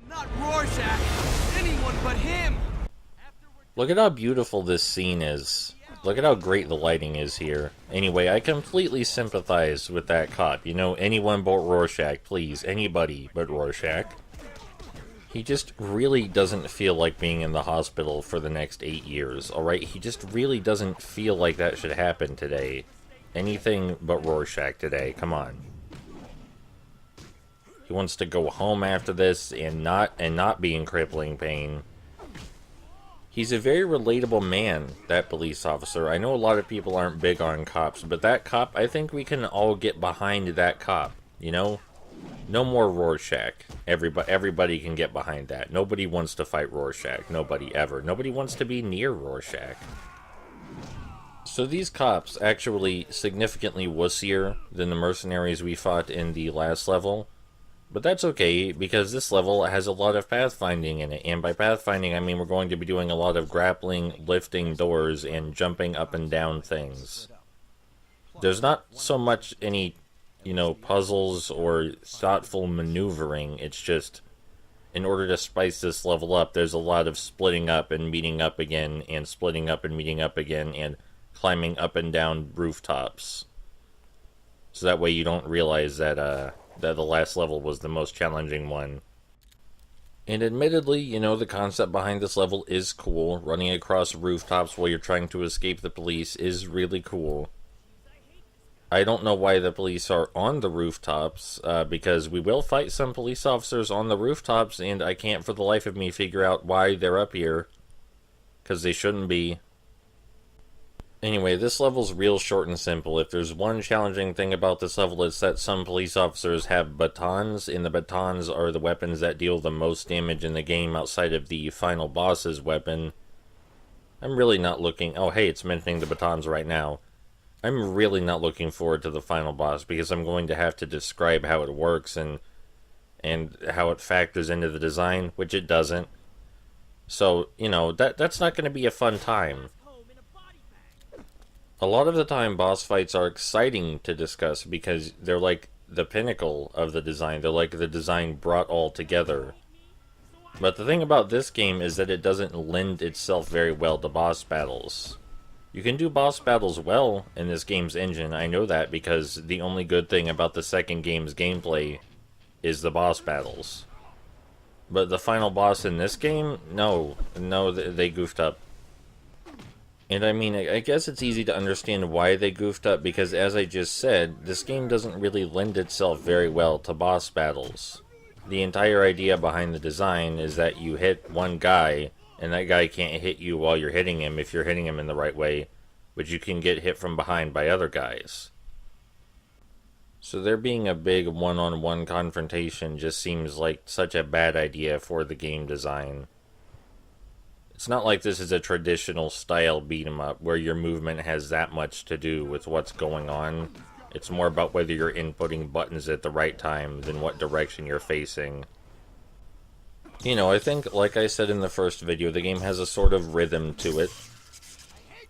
Not Rorschach! Anyone but him! Look at how beautiful this scene is. Look at how great the lighting is here. Anyway, I completely sympathize with that cop. You know, anyone but Rorschach, please. Anybody but Rorschach. He just really doesn't feel like being in the hospital for the next 8 years, alright? He just really doesn't feel like that should happen today. Anything but Rorschach today, come on. He wants to go home after this and not be in crippling pain. He's a very relatable man, that police officer. I know a lot of people aren't big on cops, but that cop, I think we can all get behind that cop, you know? No more Rorschach. Everybody can get behind that. Nobody wants to fight Rorschach. Nobody ever. Nobody wants to be near Rorschach. So these cops actually significantly wussier than the mercenaries we fought in the last level. But that's okay, because this level has a lot of pathfinding in it. And by pathfinding, I mean we're going to be doing a lot of grappling, lifting doors, and jumping up and down things. There's not so much any, you know, puzzles or thoughtful maneuvering. It's just, in order to spice this level up, there's a lot of splitting up and meeting up again, and splitting up and meeting up again, and climbing up and down rooftops. So that way you don't realize that, that the last level was the most challenging one. And admittedly, you know, the concept behind this level is cool. Running across rooftops while you're trying to escape the police is really cool. I don't know why the police are on the rooftops, because we will fight some police officers on the rooftops, and I can't for the life of me figure out why they're up here. Because they shouldn't be. Anyway, this level's real short and simple. If there's one challenging thing about this level, it's that some police officers have batons, and the batons are the weapons that deal the most damage in the game outside of the final boss's weapon. I'm really not looking... Oh, hey, it's mentioning the batons right now. I'm really not looking forward to the final boss, because I'm going to have to describe how it works and how it factors into the design, which it doesn't. So, you know, that's not going to be a fun time. A lot of the time, boss fights are exciting to discuss because they're like the pinnacle of the design. They're like the design brought all together. But the thing about this game is that it doesn't lend itself very well to boss battles. You can do boss battles well in this game's engine. I know that because the only good thing about the second game's gameplay is the boss battles. But the final boss in this game, no, they goofed up. And I mean, I guess it's easy to understand why they goofed up, because as I just said, this game doesn't really lend itself very well to boss battles. The entire idea behind the design is that you hit one guy, and that guy can't hit you while you're hitting him if you're hitting him in the right way, but you can get hit from behind by other guys. So there being a big one-on-one confrontation just seems like such a bad idea for the game design. It's not like this is a traditional style beat-em-up where your movement has that much to do with what's going on. It's more about whether you're inputting buttons at the right time than what direction you're facing. You know, I think, like I said in the first video, the game has a sort of rhythm to it.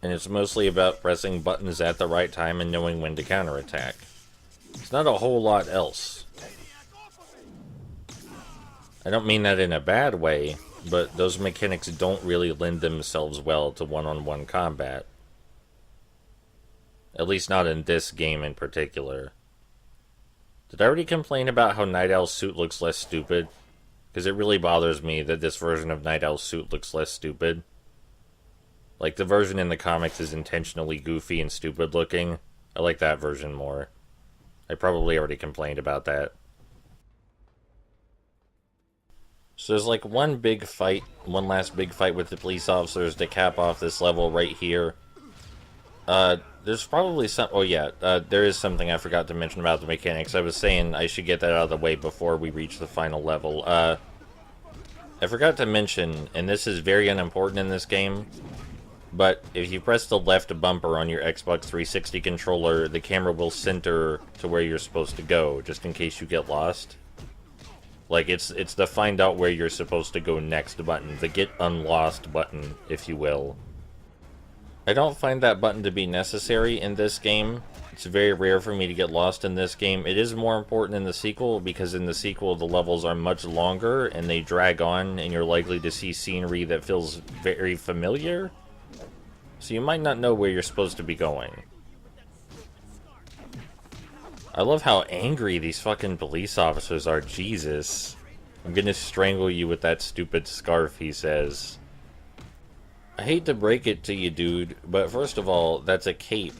And it's mostly about pressing buttons at the right time and knowing when to counterattack. It's not a whole lot else. I don't mean that in a bad way, but those mechanics don't really lend themselves well to one-on-one combat. At least not in this game in particular. Did I already complain about how Night Owl's suit looks less stupid? Because it really bothers me that this version of Night Owl's suit looks less stupid. Like, the version in the comics is intentionally goofy and stupid looking. I like that version more. I probably already complained about that. So there's like one last big fight with the police officers to cap off this level right here. There's probably some... Oh yeah, there is something I forgot to mention about the mechanics. I was saying I should get that out of the way before we reach the final level. I forgot to mention, and this is very unimportant in this game, but if you press the left bumper on your Xbox 360 controller, the camera will center to where you're supposed to go, just in case you get lost. Like, it's the find out where you're supposed to go next button, the get unlost button, if you will. I don't find that button to be necessary in this game. It's very rare for me to get lost in this game. It is more important in the sequel, because in the sequel the levels are much longer and they drag on, and you're likely to see scenery that feels very familiar. So you might not know where you're supposed to be going. I love how angry these fucking police officers are. Jesus. I'm gonna strangle you with that stupid scarf, he says. I hate to break it to you, dude, but first of all, that's a cape.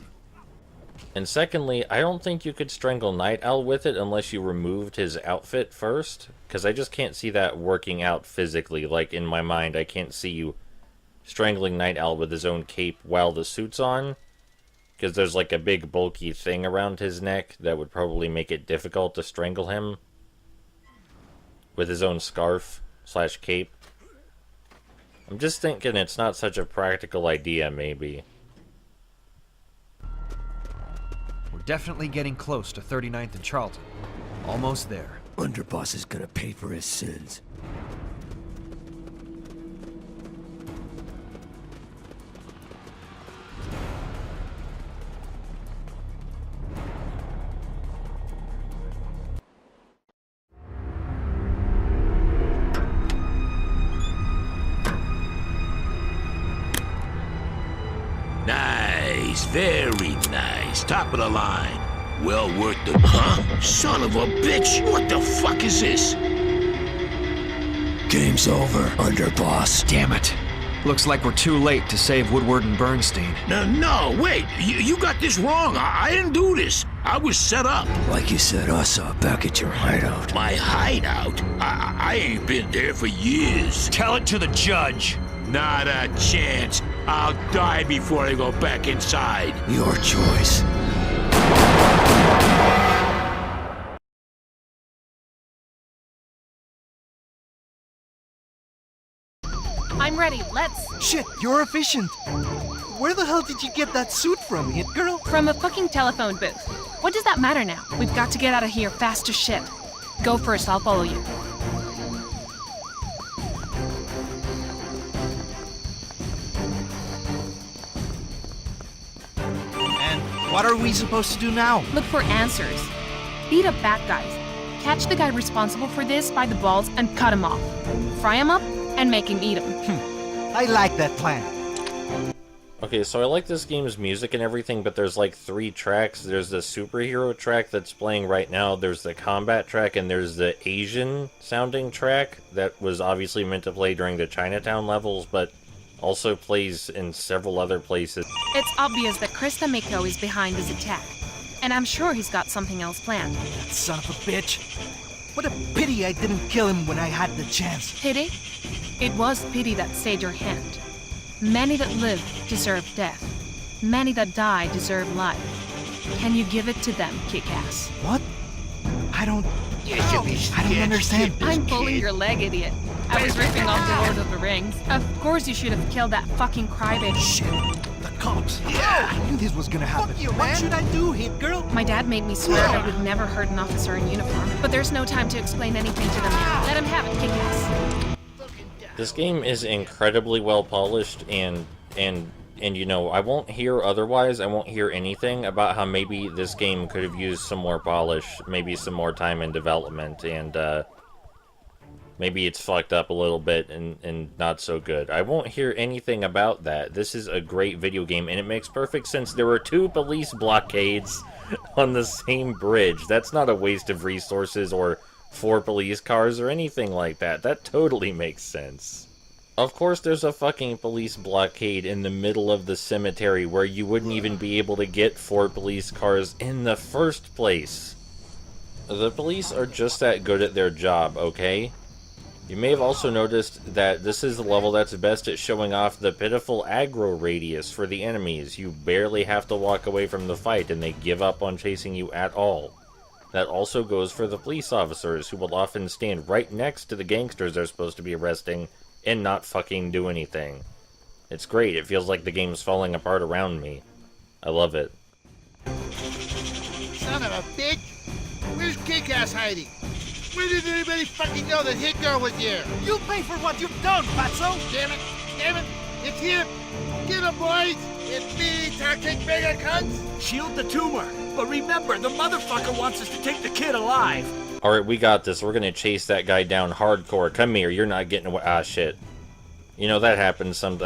And secondly, I don't think you could strangle Night Owl with it unless you removed his outfit first, because I just can't see that working out physically. Like, in my mind, I can't see you strangling Night Owl with his own cape while the suit's on, because there's like a big bulky thing around his neck that would probably make it difficult to strangle him with his own scarf / cape. I'm just thinking it's not such a practical idea, maybe. We're definitely getting close to 39th and Charlton. Almost there. Underboss is gonna pay for his sins. Nice, very nice. Top of the line. Well worth the... Huh? Son of a bitch! What the fuck is this? Game's over, Underboss. Damn it. Looks like we're too late to save Woodward and Bernstein. No, wait. You got this wrong. I didn't do this. I was set up. Like you set us up back at your hideout. My hideout? I ain't been there for years. Tell it to the judge. Not a chance. I'll die before I go back inside. Your choice. I'm ready, let's... Shit, you're efficient. Where the hell did you get that suit from, Hit Girl? From a fucking telephone booth. What does that matter now? We've got to get out of here fast as shit. Go first, I'll follow you. And what are we supposed to do now? Look for answers. Beat up bad guys. Catch the guy responsible for this by the balls and cut him off. Fry him up and make him eat him. I like that plan. Okay, so I like this game's music and everything, but there's like 3 tracks. There's the superhero track that's playing right now, there's the combat track, and there's the Asian-sounding track that was obviously meant to play during the Chinatown levels, but also plays in several other places. It's obvious that Chris D'Amico is behind this attack, and I'm sure he's got something else planned. That son of a bitch. What a pity I didn't kill him when I had the chance. Pity? It was pity that stayed your hand. Many that live deserve death. Many that die deserve life. Can you give it to them, Kick-Ass? What? I don't understand. I'm pulling your leg, idiot. I was ripping off the Lord of the Rings. Of course you should have killed that fucking crybaby. Shit. The cops. Yeah. I knew this was gonna happen. Fuck you, man. What should I do, Hit Girl? My dad made me swear I would never hurt an officer in uniform. But there's no time to explain anything to them now. Let him have it, Kick-Ass. This game is incredibly well polished, and you know, I won't hear otherwise. I won't hear anything about how maybe this game could have used some more polish, maybe some more time in development, and maybe it's fucked up a little bit and not so good. I won't hear anything about that. This is a great video game, and it makes perfect sense. There were 2 police blockades on the same bridge. That's not a waste of resources or 4 police cars or anything like that. That totally makes sense. Of course there's a fucking police blockade in the middle of the cemetery where you wouldn't even be able to get 4 police cars in the first place. The police are just that good at their job, okay? You may have also noticed that this is the level that's best at showing off the pitiful aggro radius for the enemies. You barely have to walk away from the fight and they give up on chasing you at all. That also goes for the police officers, who will often stand right next to the gangsters they're supposed to be arresting and not fucking do anything. It's great. It feels like the game's falling apart around me. I love it. Son of a bitch! Where's Kick-Ass hiding? Where did anybody fucking know that Hit Girl was here? You pay for what you've done, Fatso! Damn it! It's him! Get him, boys! It's me, toxic mega cunts! Shield the tumor. But remember, the motherfucker wants us to take the kid alive. Alright, we got this. We're gonna chase that guy down hardcore. Come here, you're not getting away. Ah, shit. You know, that happens it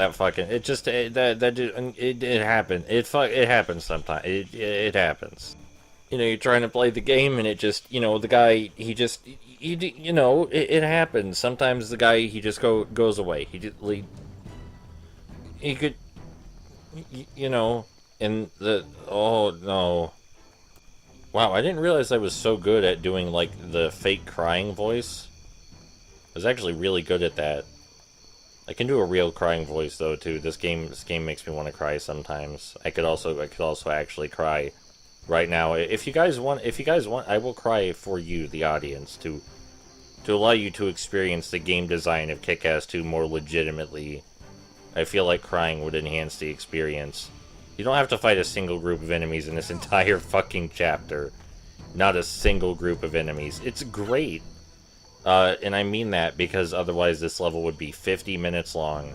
happened. It happens sometimes. It happens. You know, you're trying to play the game and it just, you know, the guy, you know, it happens. Sometimes the guy, he just goes away. He could, you know, and oh no. Wow, I didn't realize I was so good at doing, like, the fake crying voice. I was actually really good at that. I can do a real crying voice, though, too. This game makes me want to cry sometimes. I could also actually cry right now. If you guys want, I will cry for you, the audience, to allow you to experience the game design of Kick-Ass 2 more legitimately. I feel like crying would enhance the experience. You don't have to fight a single group of enemies in this entire fucking chapter. Not a single group of enemies. It's great. And I mean that because otherwise this level would be 50 minutes long.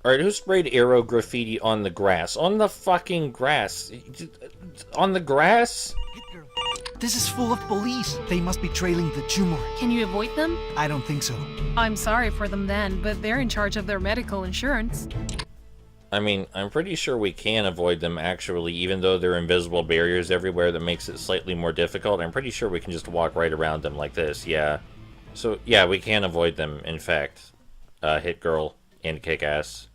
Alright, who sprayed arrow graffiti on the grass? On the fucking grass. On the grass? This is full of police. They must be trailing the tumor. Can you avoid them? I don't think so. I'm sorry for them then, but they're in charge of their medical insurance. I mean, I'm pretty sure we can avoid them, actually, even though there are invisible barriers everywhere that makes it slightly more difficult. I'm pretty sure we can just walk right around them like this, yeah. So, yeah, we can avoid them, in fact. Hit Girl and Kick-Ass.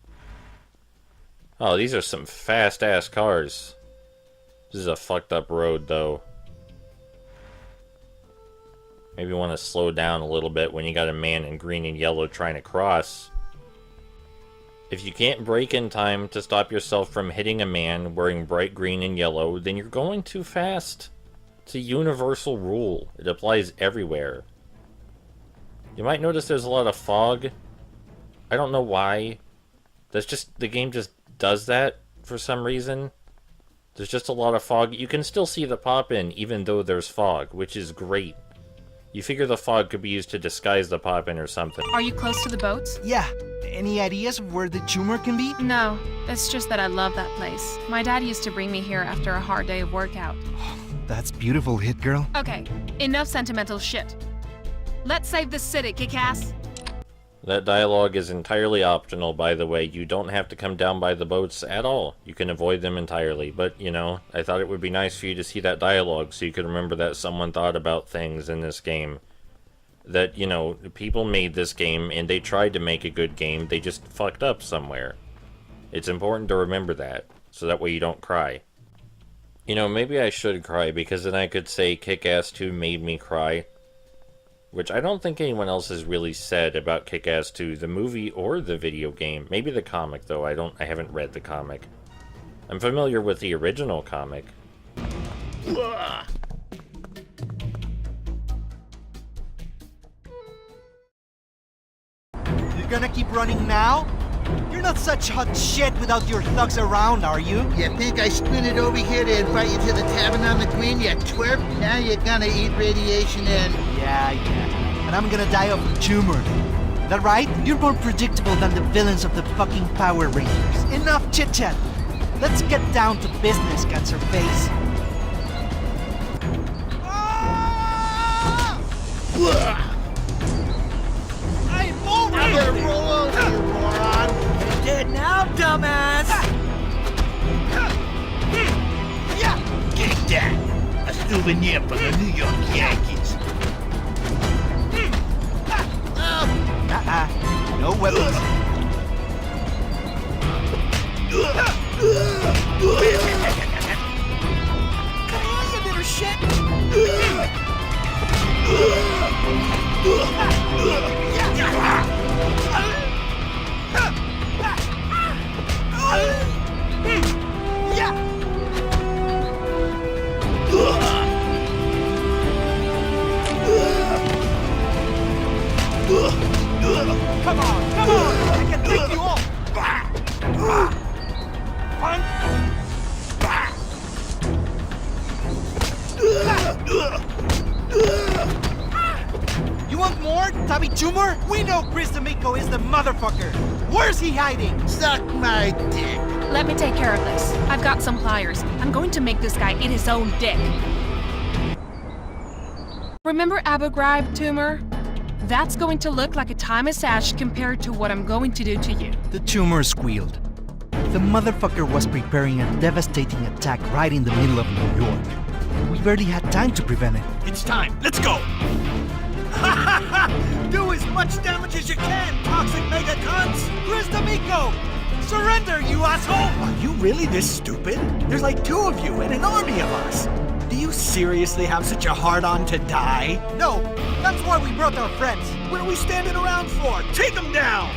Oh, these are some fast-ass cars. This is a fucked up road, though. Maybe want to slow down a little bit when you got a man in green and yellow trying to cross. If you can't brake in time to stop yourself from hitting a man wearing bright green and yellow, then you're going too fast. It's a universal rule. It applies everywhere. You might notice there's a lot of fog. I don't know why. That's just, the game just does that for some reason. There's just a lot of fog. You can still see the pop-in even though there's fog, which is great. You figure the fog could be used to disguise the pop-in or something. Are you close to the boats? Yeah. Any ideas of where the tumor can be? No, it's just that I love that place. My dad used to bring me here after a hard day of workout. That's beautiful, Hit Girl. Okay, enough sentimental shit. Let's save the city, Kick-Ass! That dialogue is entirely optional, by the way. You don't have to come down by the boats at all. You can avoid them entirely. But, you know, I thought it would be nice for you to see that dialogue so you could remember that someone thought about things in this game. That, you know, people made this game and they tried to make a good game. They just fucked up somewhere. It's important to remember that, so that way you don't cry. You know, maybe I should cry, because then I could say Kick-Ass 2 made me cry. Which I don't think anyone else has really said about Kick-Ass 2, the movie or the video game. Maybe the comic, though. I haven't read the comic. I'm familiar with the original comic. You're gonna keep running now? You're not such hot shit without your thugs around, are you? You think I sprinted over here to invite you to the tavern on the green, you twerp? Now you're gonna eat radiation and... Yeah. And I'm gonna die of a tumor. That right? You're more predictable than the villains of the fucking Power Rangers. Enough chit-chat. Let's get down to business, Cancer Face. I'm gonna roll over you, moron! You're dead now, dumbass! Get that! A souvenir for the New York Yankees. No weapons. Come on, you little shit! Come on! I can take you off! You want more, Tabi Tumor? We know Chris D'Amico is the motherfucker! Where's he hiding? Suck my dick. Let me take care of this. I've got some pliers. I'm going to make this guy eat his own dick. Remember Abu Ghraib, tumor? That's going to look like a Thai massage compared to what I'm going to do to you. The tumor squealed. The motherfucker was preparing a devastating attack right in the middle of New York. We barely had time to prevent it. It's time. Let's go. Do as much damage as you can, toxic mega cunts. Chris D'Amico! Surrender, you asshole! Are you really this stupid? There's like 2 of you and an army of us. Do you seriously have such a hard-on to die? No, that's why we brought our friends. What are we standing around for? Take them down!